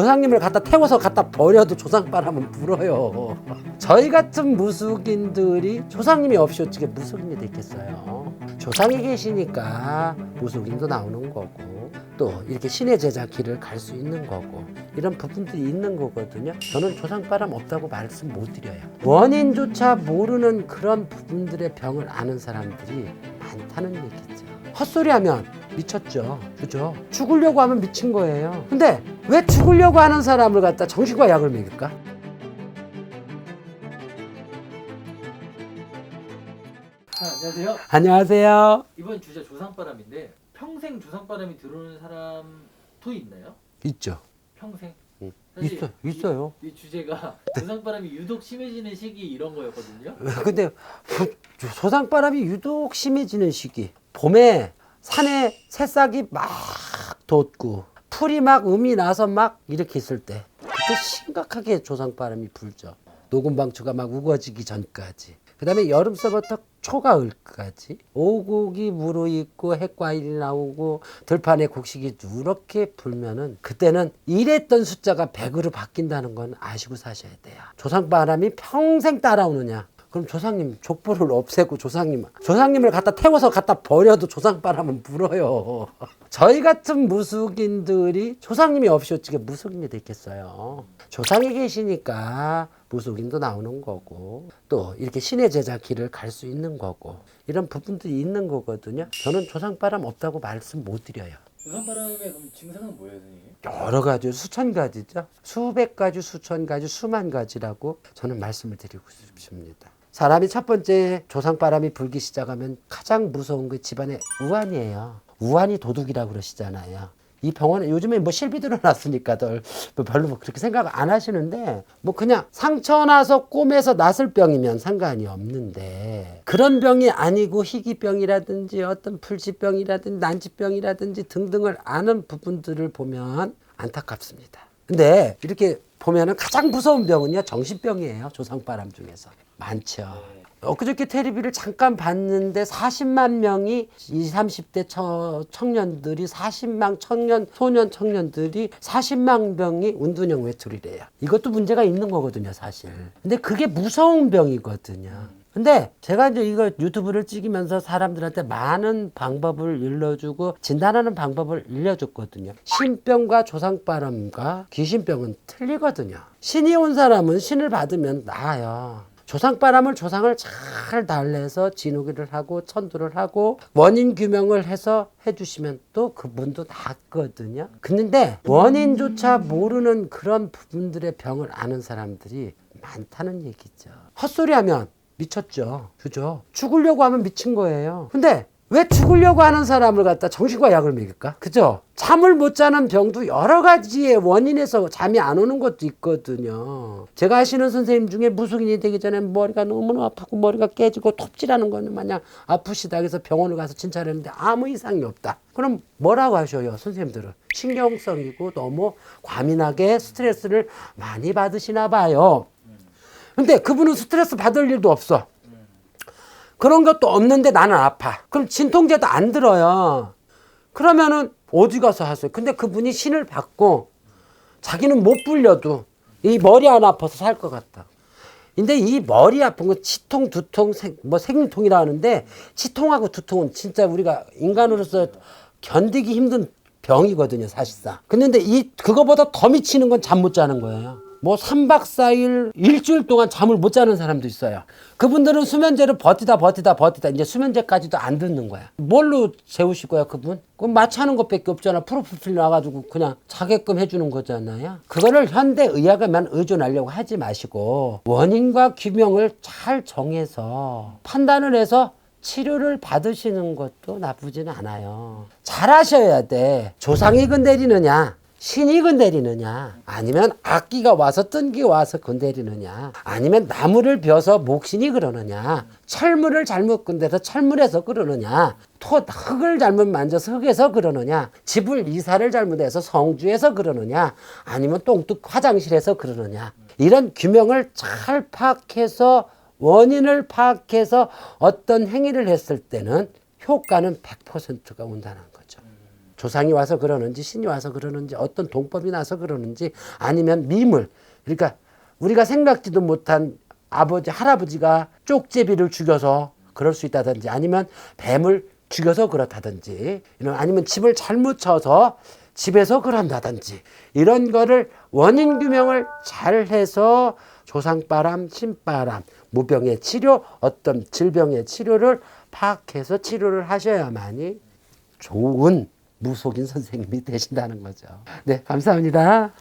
조상님을 갖다 태워서 갖다 버려도 조상바람은 불어요. 저희 같은 무속인들이 조상님이 없이 어떻게 무속인이 됐겠어요. 조상이 계시니까 무속인도 나오는 거고 또 이렇게 신의 제자 길을 갈 수 있는 거고 이런 부분들이 있는 거거든요. 저는 조상바람 없다고 말씀 못 드려요. 원인조차 모르는 그런 부분들의 병을 아는 사람들이 많다는 얘기죠. 헛소리하면 미쳤죠. 그죠? 죽으려고 하면 미친 거예요. 근데 왜 죽으려고 하는 사람을 갖다 정신과 약을 먹일까? 안녕하세요. 안녕하세요. 이번 주제 조상바람인데 평생 조상바람이 들어오는 사람도 있나요? 있죠. 평생? 사실 있어요. 이 주제가 조상바람이 유독 심해지는 시기 이런 거였거든요. 근데 조상바람이 유독 심해지는 시기. 봄에 산에 새싹이 막 돋고 풀이 막 음이 나서 막 이렇게 있을 때 그때 심각하게 조상바람이 불죠. 녹음방추가 막 우거지기 전까지. 그 다음에 여름서부터 초가을까지 오곡이 무르익고 핵과일이 나오고 들판에 곡식이 누렇게 불면은 그때는 일했던 숫자가 100으로 바뀐다는 건 아시고 사셔야 돼요. 조상바람이 평생 따라오느냐? 그럼 조상님 족보를 없애고 조상님을 갖다 태워서 갖다 버려도 조상바람은 불어요. 저희 같은 무속인들이 조상님이 없이 어떻게 무속인이 됐겠어요. 조상이 계시니까 무속인도 나오는 거고 또 이렇게 신의 제자 길을 갈 수 있는 거고 이런 부분들이 있는 거거든요. 저는 조상바람 없다고 말씀 못 드려요. 조상바람의 그럼 증상은 뭐예요, 선생님? 여러 가지 수천 가지죠. 수백 가지, 수천 가지, 수만 가지라고 저는 말씀을 드리고 싶습니다. 사람이 첫 번째 조상바람이 불기 시작하면 가장 무서운 게 집안의 우환이에요. 우환이 도둑이라고 그러시잖아요. 이 병원에 요즘에 뭐 실비 들어놨으니까 별로 그렇게 생각 안 하시는데 뭐 그냥 상처 나서 꼬매서 났을 병이면 상관이 없는데 그런 병이 아니고 희귀병이라든지 어떤 불치병이라든지 난치병이라든지 등등을 아는 부분들을 보면 안타깝습니다. 근데 이렇게 보면은 가장 무서운 병은요 정신병이에요. 조상바람 중에서 많죠. 엊그저께 텔레비를 잠깐 봤는데 40만 명이 20, 30대 청년들이 40만 소년 청년들이 40만 명이 운둔형 외톨이래요. 이것도 문제가 있는 거거든요, 사실. 근데 그게 무서운 병이거든요. 근데 제가 이제 이거 유튜브를 찍으면서 사람들한테 많은 방법을 일러주고 진단하는 방법을 일러줬거든요. 신병과 조상바람과 귀신병은 틀리거든요. 신이 온 사람은 신을 받으면 나아요. 조상바람을 조상을 잘 달래서 진우기를 하고 천도를 하고 원인 규명을 해서 해주시면 또 그분도 낫거든요. 근데 원인조차 모르는 그런 부분들의 병을 아는 사람들이 많다는 얘기죠. 헛소리하면 미쳤죠. 그죠? 죽으려고 하면 미친 거예요. 근데 왜 죽으려고 하는 사람을 갖다 정신과 약을 먹일까? 그죠? 잠을 못 자는 병도 여러 가지의 원인에서 잠이 안 오는 것도 있거든요. 제가 아시는 선생님 중에 무속인이 되기 전에 머리가 너무 아프고 머리가 깨지고 톱질하는 거는 마냥 아프시다 그래서 병원을 가서 진찰을 했는데 아무 이상이 없다. 그럼 뭐라고 하셔요, 선생님들은? 신경성이고 너무 과민하게 스트레스를 많이 받으시나 봐요. 근데 그분은 스트레스 받을 일도 없어. 그런 것도 없는데 나는 아파. 그럼 진통제도 안 들어요. 그러면은 어디 가서 하세요? 근데 그분이 신을 받고 자기는 못 불려도 이 머리 안 아파서 살 것 같다. 근데 이 머리 아픈 건 치통, 두통, 생리통이라 하는데 치통하고 두통은 진짜 우리가 인간으로서 견디기 힘든 병이거든요, 사실상. 근데 그거보다 더 미치는 건 잠 못 자는 거예요. 뭐 3박 4일 일주일 동안 잠을 못 자는 사람도 있어요. 그분들은 수면제를 버티다 이제 수면제까지도 안 듣는 거야. 뭘로 재우실 거야 그분? 그럼 마취하는 것밖에 없잖아. 프로필 나와가지고 그냥 자게끔 해주는 거잖아요. 그거를 현대의학에만 의존하려고 하지 마시고 원인과 규명을 잘 정해서 판단을 해서 치료를 받으시는 것도 나쁘지는 않아요. 잘 하셔야 돼. 조상이 건드리느냐 신이 건드리느냐 아니면 악기가 와서 뜬기가 와서 건드리느냐 아니면 나무를 벼서 목신이 그러느냐 철물을 잘못 건드려서 철물에서 그러느냐 흙을 잘못 만져서 흙에서 그러느냐 집을 이사를 잘못해서 성주에서 그러느냐 아니면 똥뚝 화장실에서 그러느냐 이런 규명을 잘 파악해서 원인을 파악해서 어떤 행위를 했을 때는 효과는 100%가 온다는 거죠. 조상이 와서 그러는지 신이 와서 그러는지 어떤 동법이 나서 그러는지 아니면 미물 그러니까 우리가 생각지도 못한 아버지 할아버지가 쪽제비를 죽여서 그럴 수 있다든지 아니면 뱀을 죽여서 그렇다든지 아니면 집을 잘못 쳐서 집에서 그런다든지 이런 거를 원인 규명을 잘 해서 조상바람, 신바람, 무병의 치료, 어떤 질병의 치료를 파악해서 치료를 하셔야만이 좋은 무속인 선생님이 되신다는 거죠. 네, 감사합니다.